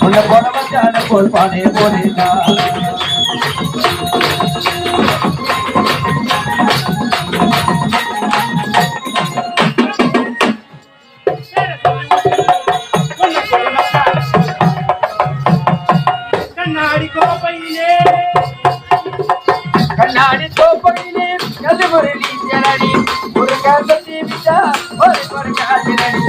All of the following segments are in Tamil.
உள்ள போன மச்சான போல் பாடே போறேனா கண்ணாடி கோப்பையிலே கது முரளி ஜனடி ஒரு காசத்தி விட்டா ஒரு காசினடி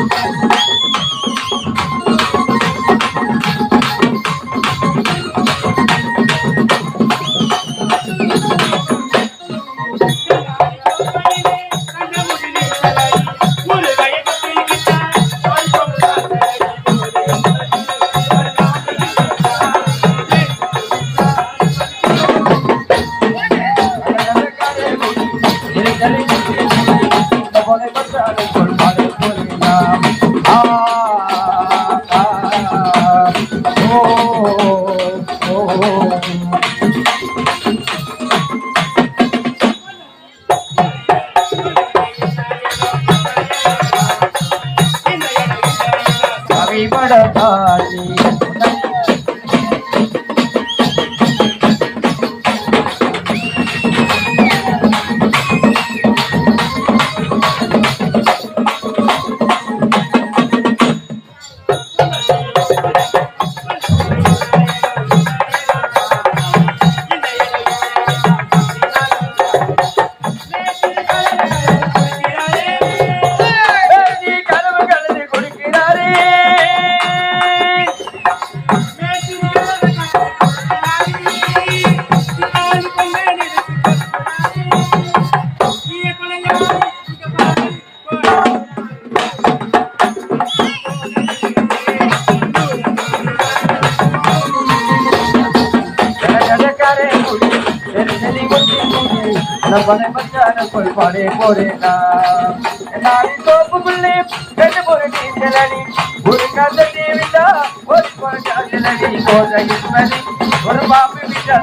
பனை மச்சான போய் பாடே போறேனா நாளை தோப்புக்குள்ளே ரெண்டு ஒரு நீச்சலடி ஒரு கதை விட்டா ஒரு காதலடி கோதையில் ஒரு பாம்பு விட்டா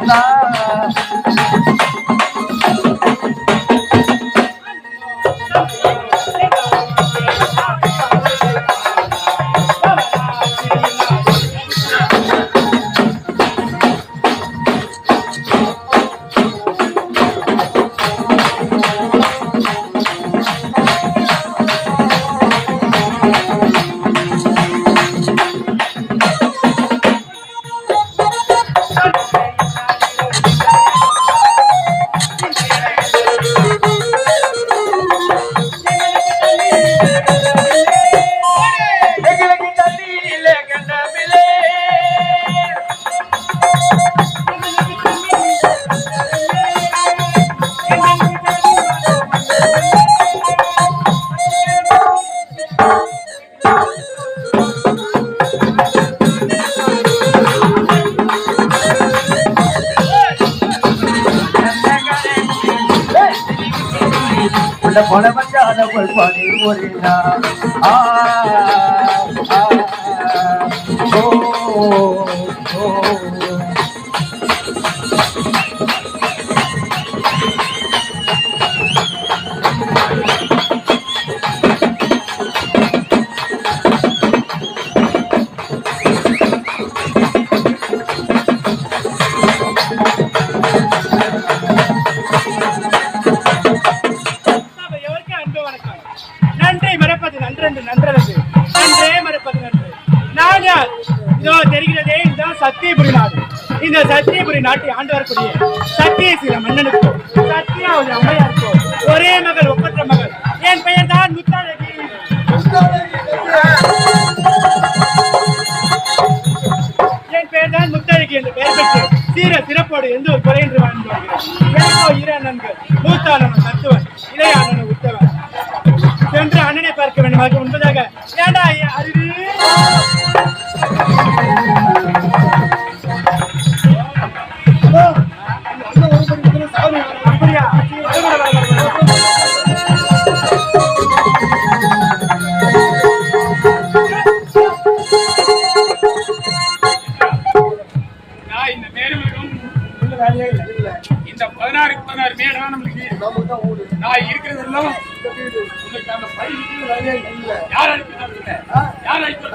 போன மச்சான போய் பாடே போறேனா சத்தியபுரி நாடு. இந்த சத்தியபுரி நாட்டை ஆண்டு வரக்கூடிய சத்தியசீல மன்னனுக்கு சத்தியாவதி அம்மையாருக்கு ஒரே மகள் ஒப்பற்ற மகள். என் பெயர் தான் முத்தாழகி. என் பெயர் தான் முத்தாழகி என்று பெயர் பெற்று சீர சிறப்போடு எந்த ஒரு குறை என்று வாழ்ந்து வருகிறேன். எனக்கோ இரு நண்பர், மூத்தாளன் தத்துவன், இளையாளன் உத்தவன். சென்று அண்ணனை பார்க்க வேண்டும் உண்பதாக. ஏண்டா அறிவு இந்த 16 மேடம் நம்மளுக்கு நான் இருக்கிறதெல்லாம் உங்களுக்கு அந்த பையன் யார் அனுப்பி யார் அனுப்பி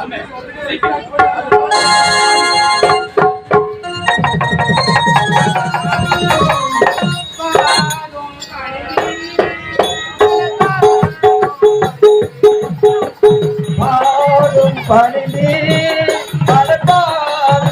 பணிந்தே மலர்பால்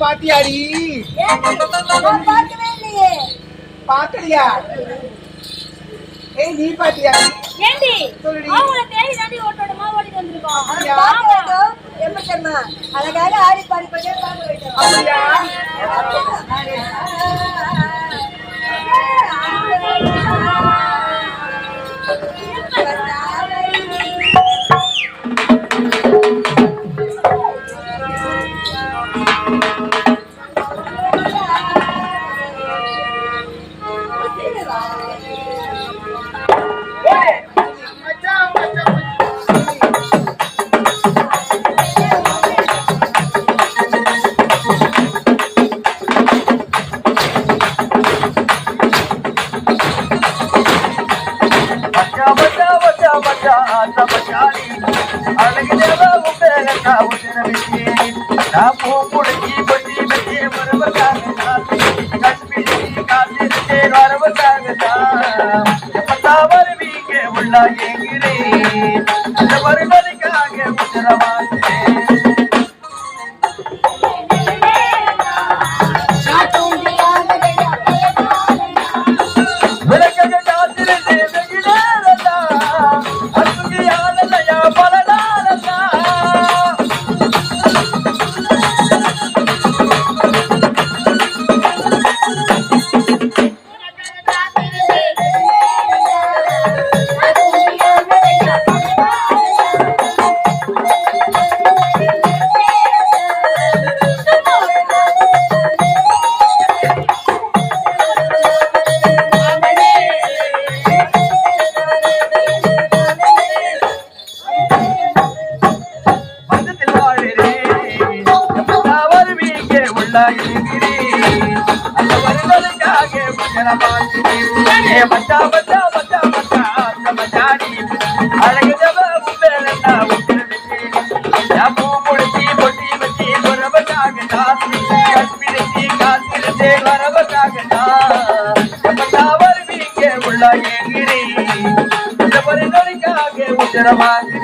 பாத்தியாடி? பாக்கலையா? ஏய் நீ பாத்தியா? ஏண்டி அவங்கள தேடி தாண்டி ஓட்டோடமா ஓடி வந்திருக்கோம். பாக்கறதோ எம்மக்கம்மா அழகாக ஆடி பாடி போய் பாக்க வைக்கிறோம். அப்படியா? பல உள்ளாகிறீ அந்த வருடலுக்காக மச்சனமாகிறீ மச்சா மச்சா மச்சா மச்சா அந்த மச்சாடி அழகுதவ உப்பேலன்னா உத்திரவிட்டேன் பூ முடிச்சி பொட்டி வச்சி வரவதாக கற்பிடிச்சி காத்திருந்தே வரவதாக வருவீங்க உள்ளாகிறீ அந்த வருடலுக்காக உச்சரமாகிறீ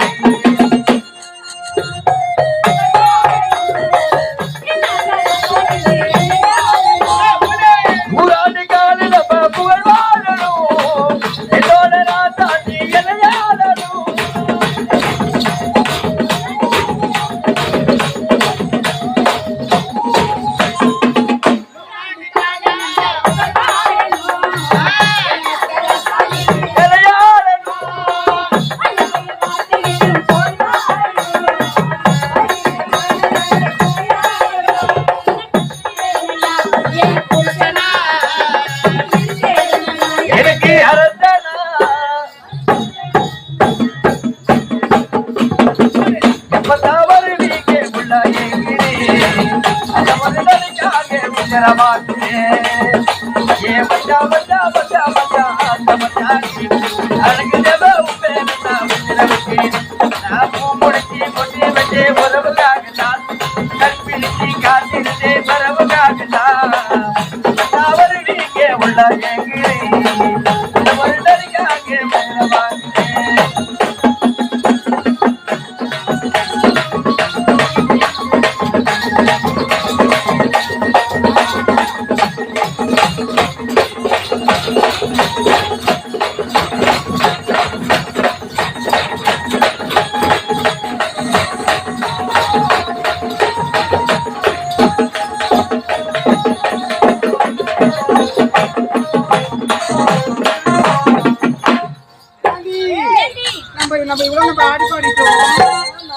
நம்ம இவ்வளவு நம்ம ஆடி பாடிட்டோம்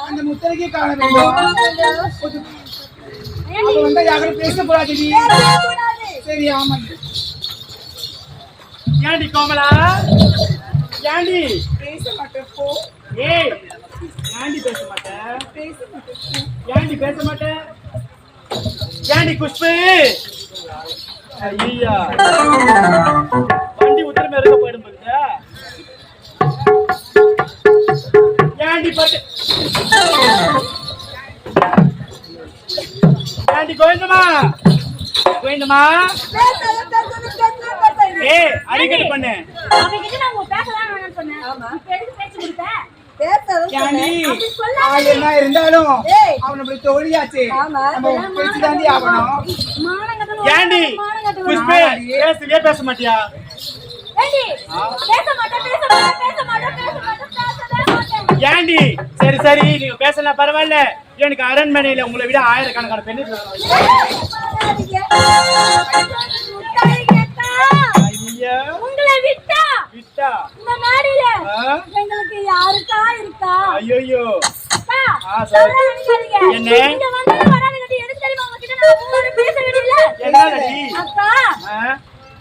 அந்த முத்தரைக்கே காண வேண்டும் அவ வந்து யாரும் பேசக்கூடாது சரி ஆமா ஏண்டி கோமலா ஏண்டி பேச மாட்டேன் போ ஏய் ஏண்டி பேச மாட்டேன் ஏண்டி பேச மாட்டேன் ஏண்டி குஷ்பு ஐயா வண்டி உத்தரமே இருக்க போயிடும் பாருங்க ஏண்டி பட்டு ஏண்டி கோவிந்தமா கோவிந்தமா ஏய் அடிக்கடி பண்ணு அவங்கிட்ட நான் பேசலாம் சொன்னேன் ஆமா எதுக்கு பேச்சு கொடுத்த என்ன இருந்தாலும் அவன் அப்படி தோழியாச்சு பேசிதாண்டி ஆகணும் ஏண்டி புஷ்பே பேசவே பேச மாட்டியா ஏண்டி சரி சரி நீங்க பேசலாம் பரவாயில்ல எனக்கு அரண்மனையில உங்களை விட ஆயிரக்கணக்கான பெண்ணு உங்களை விட்டா விட்டா இந்த நாடில எங்களுக்கு யாருக்கா இருக்கா ஐயோ என்ன இங்க வந்து வராதீங்க எதுக்கு தெரியுமா உங்ககிட்ட நான் பேச வேண்டியதில்ல என்னடி அக்கா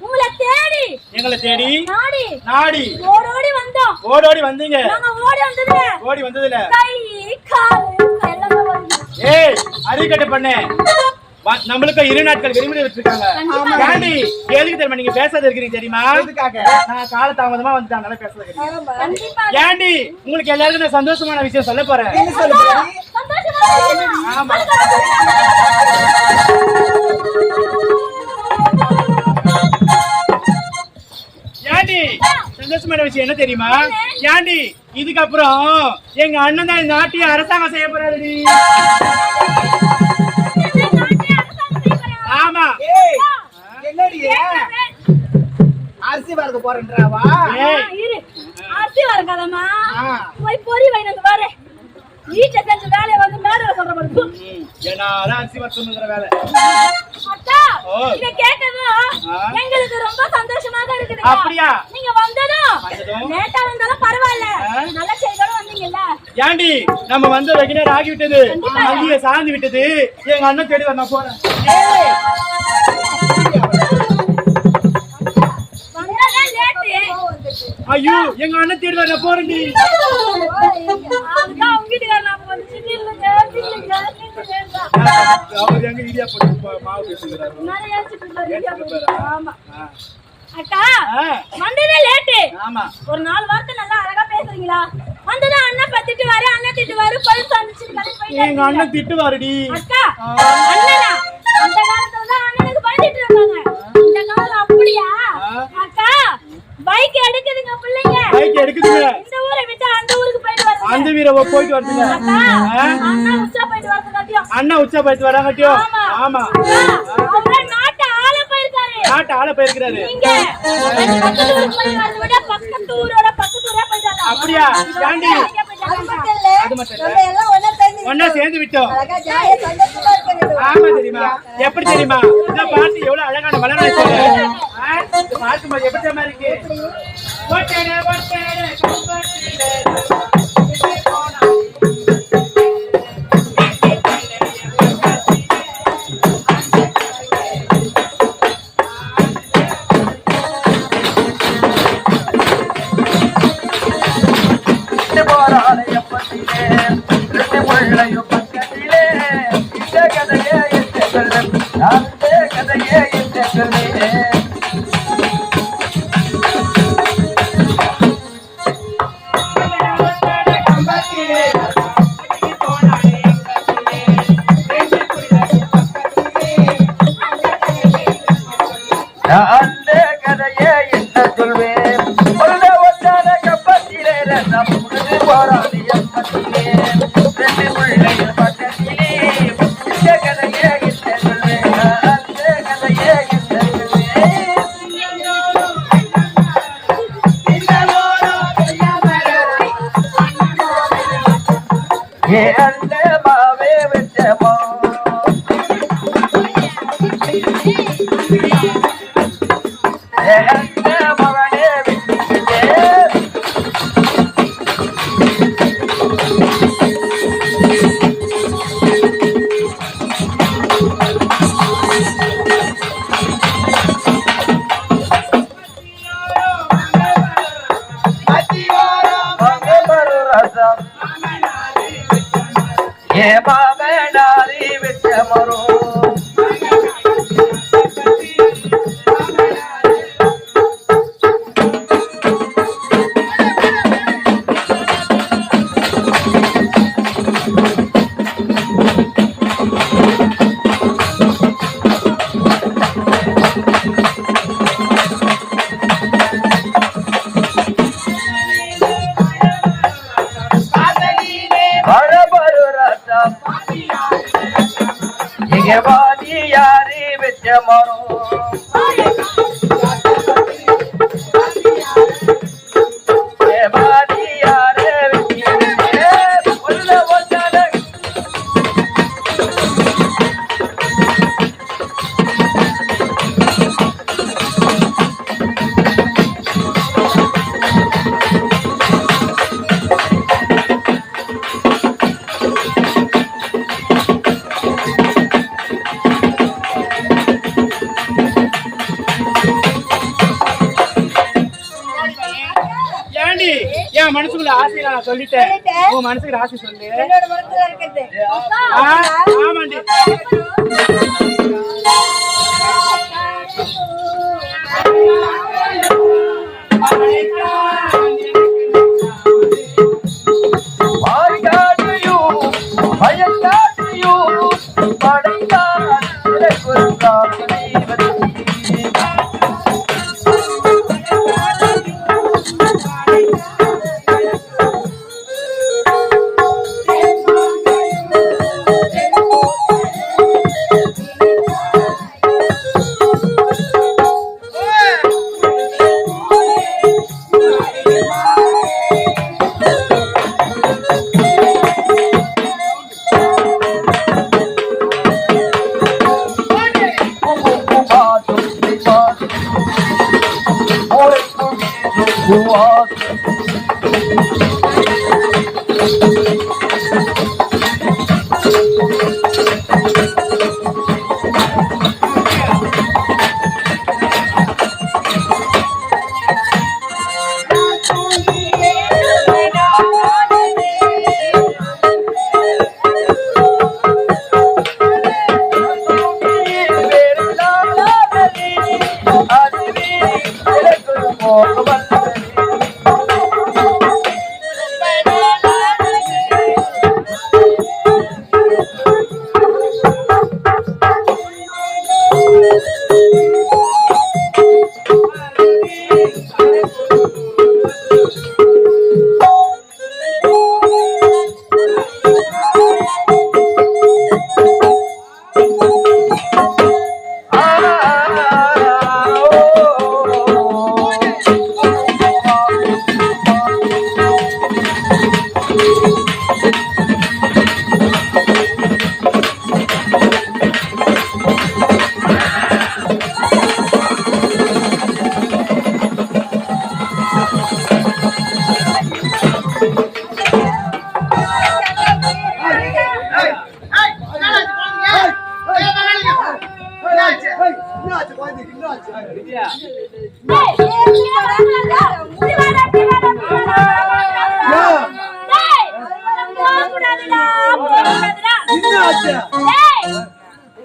உங்களை தேடி எங்களை தேடி நாடி நாடி ஓடோடி வந்தோம் ஓடோடி வந்தீங்க நாங்க ஓடி வந்ததுல கை கால் எல்லாமே வந்து ஏய் அரிக்கட்ட பண்ணே நம்மளுக்கு 2 நாட்கள் விடுமுறை வச்சிருக்காங்க ஏண்டி எதுக்கு தெரியுமா நீங்க பேசாத இருக்கீங்க தெரியுமா நான் கால தாமதமா வந்துட்டேன் அதனால பேசாத இருக்கீங்க ஏண்டி உங்களுக்கு எல்லாருக்கும் நான் சந்தோஷமான விஷயம் சொல்ல போறேன் ஆமா ஏண்டி சந்தோஷமான விஷயம் என்ன தெரியுமா ஏண்டி இதுக்கப்புறம் எங்க அண்ணன் தான் நாட்டிய அரசாங்கம் செய்ய போறாரு ஆமா என்னடி அரிசி வரது போறேன்றாவா அரிசி வரக்காதம்மா போய் பொறி வைனது வர வீட்டை செஞ்ச வேலையை வந்து மேல சொல்ற மாதிரி என்னால அரிசி வரணுங்கிற வேலை அக்கா இத கேட்டதும் எங்களுக்கு ரொம்ப சந்தோஷமாக இருக்குது அப்படியா நீங்க வந்ததும் லேட்டா வந்தாலும் பரவாயில்ல நல்ல செய்தியோட வந்தீங்கல்ல ஏண்டி நம்ம வந்து வெகினர் ஆகி விட்டது மல்லிகை சாந்தி விட்டது எங்க அண்ணன் தேடி வர நான் போறேன் ஐயோ எங்க அண்ணன் தேடி வர போறேன்டி அக்கா உங்க வீட்டுக்கார நான் வந்து சின்ன அவர் எங்க இடியா போட்டு மாவு பேசுகிறாரு. நான் யோசிச்சுட்டு இருந்தேன். ஆமா ஆ. அக்கா ஆ. வந்ததே லேட்டு. ஆமா. ஒரு 4 வார்த்தை நல்லா அழகா பேசுறீங்களா? வந்ததா அண்ணன் திட்டுவாரு, அண்ணன் திட்டுவாரு, பழுத்து அனுப்பிச்சு கதை எங்க அண்ணன் திட்டுவாருடி. அக்கா அண்ணனா அந்த காலத்துல தான் அண்ணனுக்கு பயந்துட்டு இருந்தாங்க. இந்த காலம் அப்படியா? அக்கா பைக் எடுக்குதுங்க பிள்ளைங்க. பைக் எடுக்குதுங்க. இந்த ஊரை விட்டு அந்த ஊருக்கு போயிட்டு வரணும். அந்த வீர போயிட்டு வரதுங்க. அண்ணா உச்சா போயிட்டு வரதுக்காட்டியும். அண்ணா உச்சா போயிட்டு வராங்கட்டியும். ஆமா. அவரே நாட்டை ஆள போயிருக்காரு. நாட்டை ஆள போயிருக்காரு. நீங்க பக்கத்து ஊருக்கு போய் வரத விட பக்கத்து ஊரோட பக்கத்து ஊரா போயிட்டாங்க. அப்படியா? ஏண்டி? அது மட்டும் இல்ல நம்ம எல்லாம் ஒண்ணா சேர்ந்து விட்டோம். அழகா ஜாலியா சந்தோஷமா இருக்கணும். ஆமா தெரியுமா? எப்படி தெரியுமா? இந்த பாட்டு எவ்வளவு அழகான மலராய் சொல்லு. பாட்டு மாதிரி எப்படி தெரியுமா இருக்கு? ஒட்டேனே ஒட்டேனே கம்பத்திலே யாரி வெச்ச மரம் என் மனசுக்குள்ள ஆசை நான் சொல்லிட்டேன். உன் மனசுக்கு ஆசை சொல்லு. என்னோட மனசுல இருக்குது. ஆமாண்டி.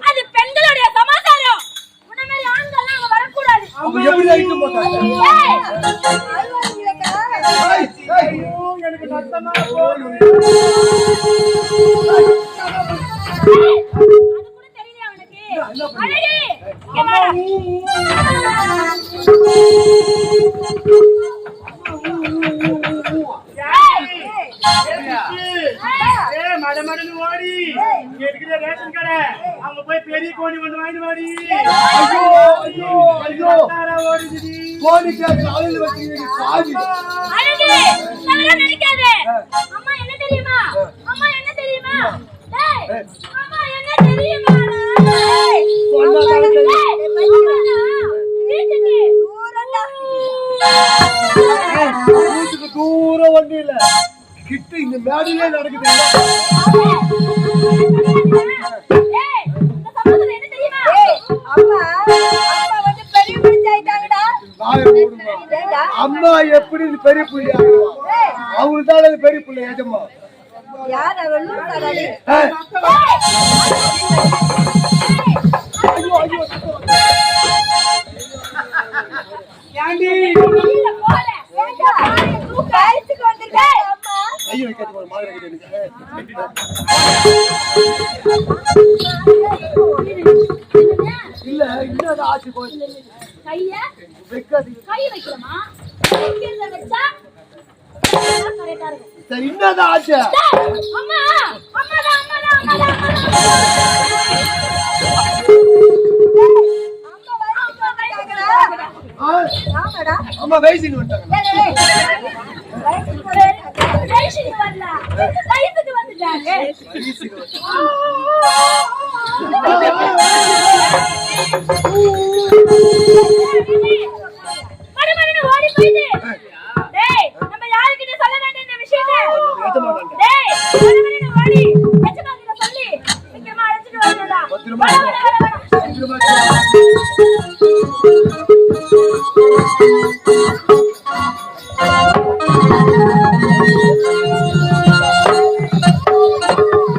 அது பெண்களுடைய சமாச்சாரம். உன்ன மாதிரி ஆண்கள் அங்க வரக்கூடாது. எனக்கு நஷ்டமா போகுது. அது கூட தெரியல அவனுக்கு. அழகி இங்க வாடா. மடமடன்னு ஓடி இருக்கிற ரேஷன் கடை அங்க போய் பெரிய கோணி ஒண்ணு வாங்கி வாடி. அழகி தவறா நினைக்காதே. அம்மா என்ன தெரியுமா? அம்மா என்ன தெரியுமா? டேய் அம்மா என்ன தெரியுமா? டேய் வீட்டுக்கு தூரம் ஒண்ணு இல்ல கிட்ட இந்த மேடையிலே நடக்குது. அம்மா எப்படி பெரிய புள்ளி அவங்களுக்கு தான் பெரிய புள்ளி ஏஜம்மா யார் அவள் ஐயோ கேட்டு மாதிரி இல்ல இன்னும் ஆச்சு போய் கைய வைக்காது கை வைக்கலாமா? வைக்கிறத வச்சா கரெக்டா இருக்கும். சரி இன்னும் ஆச்சு அம்மா அம்மாடா அம்மாடா அம்மா வயசுக்கு வந்துட்டாங்க. வயசுக்கு வரல வயசுக்கு வந்துட்டாங்க.